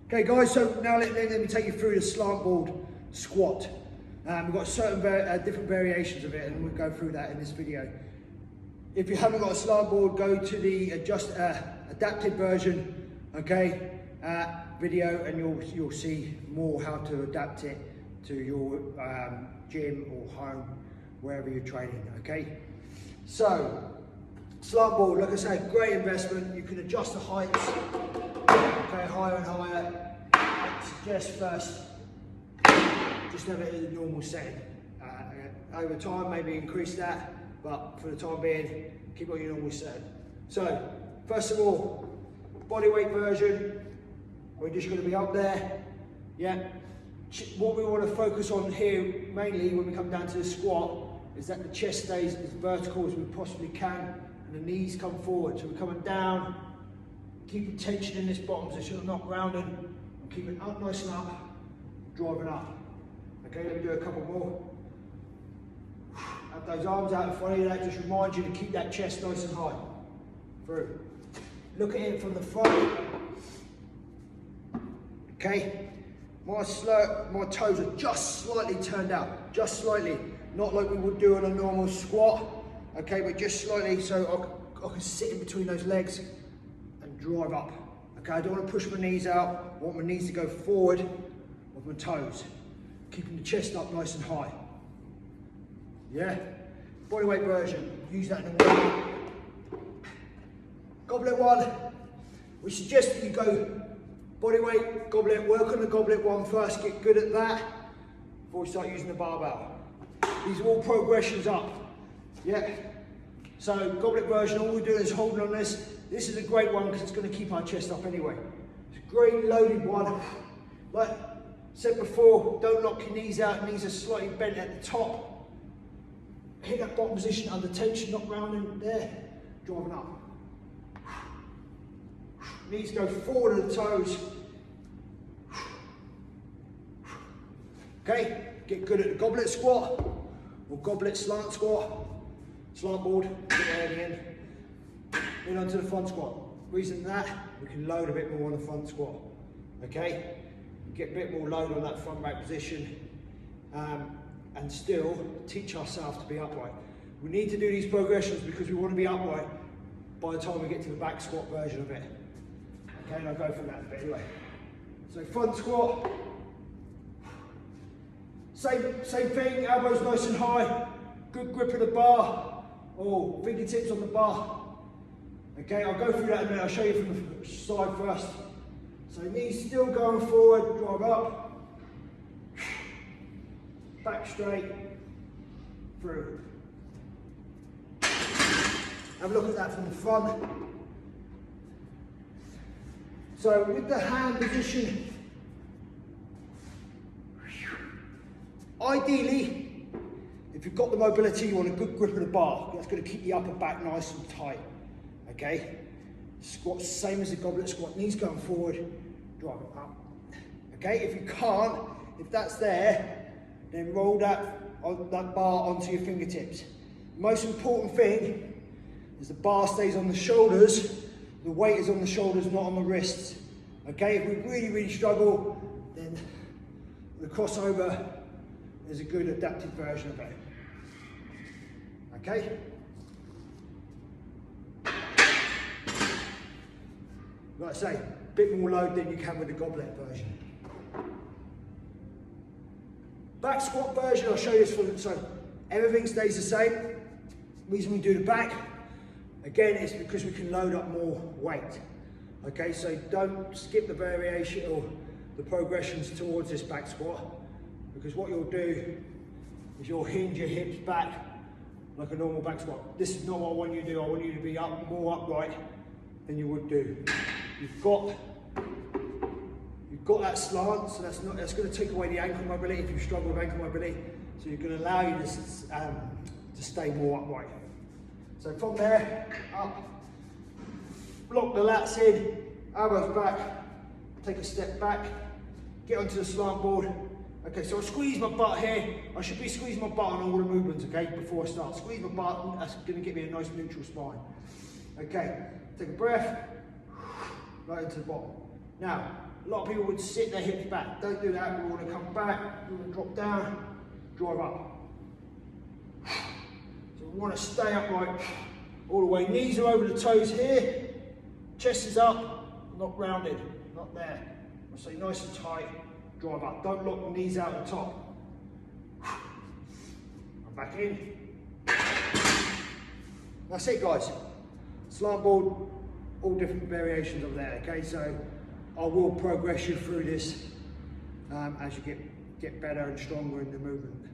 Okay guys, so now let me take you through the slant board squat. We've got certain different variations of it, and we'll go through that in this video. If you haven't got a slant board, go to the adapted version, okay, video, and you'll see more how to adapt it to your gym or home, wherever you're training, okay? So, slant board, like I say, great investment. You can adjust the heights, okay, higher and higher. I suggest first, just have it at a normal setting. Over time, maybe increase that, but for the time being, keep on your normal setting. So, first of all, bodyweight version, we're just going to be up there, yeah. What we want to focus on here, mainly when we come down to the squat, is that the chest stays as vertical as we possibly can, and the knees come forward. So we're coming down, keeping tension in this bottom position, not rounding, and keeping up nice and up, driving up. Okay, let me do a couple more. Have those arms out in front of you. That just reminds you to keep that chest nice and high. Through. Look at it from the front. Okay. My toes are just slightly turned out, just slightly. Not like we would do on a normal squat, okay, but just slightly, so I can sit in between those legs and drive up. Okay, I don't want to push my knees out. I want my knees to go forward with my toes, keeping the chest up nice and high. Yeah, bodyweight version, use that in the way. Goblet one, we suggest that you go bodyweight, goblet, work on the goblet one first, get good at that before we start using the barbell. These are all progressions up, yeah. So goblet version, all we're doing is holding on this. This is a great one because it's going to keep our chest up anyway. It's a great loaded one. Like I said before, don't lock your knees out, knees are slightly bent at the top. Hit that bottom position under tension, not rounding there, driving up. Knees go forward of the toes. Okay, get good at the goblet squat or goblet slant squat, slant board, get there at the end. Then onto the front squat. Reason that, we can load a bit more on the front squat. Okay, get a bit more load on that front back position and still teach ourselves to be upright. We need to do these progressions because we want to be upright by the time we get to the back squat version of it. Okay, and I'll go through that in a bit anyway. So front squat, same thing, elbows nice and high, good grip of the bar, or fingertips on the bar. Okay, I'll go through that in a minute, I'll show you from the side first. So knees still going forward, drive up, back straight, through. Have a look at that from the front. So with the hand position, ideally, if you've got the mobility, you want a good grip of the bar. That's going to keep the upper back nice and tight. Okay? Squat, same as the goblet squat, knees going forward, drive it up. Okay? If you can't, if that's there, then roll that bar onto your fingertips. The most important thing is the bar stays on the shoulders. The weight is on the shoulders, not on the wrists. Okay, if we really struggle, then the crossover is a good adapted version of it. Okay? Like I say, a bit more load than you can with the goblet version. Back squat version, I'll show you this for, so everything stays the same. The reason we do the back, again, it's because we can load up more weight. Okay, so don't skip the variation or the progressions towards this back squat, because what you'll do is you'll hinge your hips back like a normal back squat. This is not what I want you to do. I want you to be more upright than you would do. You've got that slant, so that's going to take away the ankle mobility if you struggle with ankle mobility. So you're going to allow you to stay more upright. So from there, up, block the lats in, elbows back, take a step back, get onto the slant board. Okay, so I squeeze my butt here. I should be squeezing my butt on all the movements, okay, before I start. Squeeze my butt, that's going to give me a nice neutral spine. Okay, take a breath, right into the bottom. Now, A lot of people would sit their hips back. Don't do that. We want to come back, we want to drop down, drive up. So we want to stay upright all the way. Knees are over the toes here, chest is up, not rounded, not there. I'll say nice and tight, drive up. Don't lock the knees out the top. And back in. That's it, guys. Slant board, all different variations of there, okay? So I will progress you through this as you get better and stronger in the movement.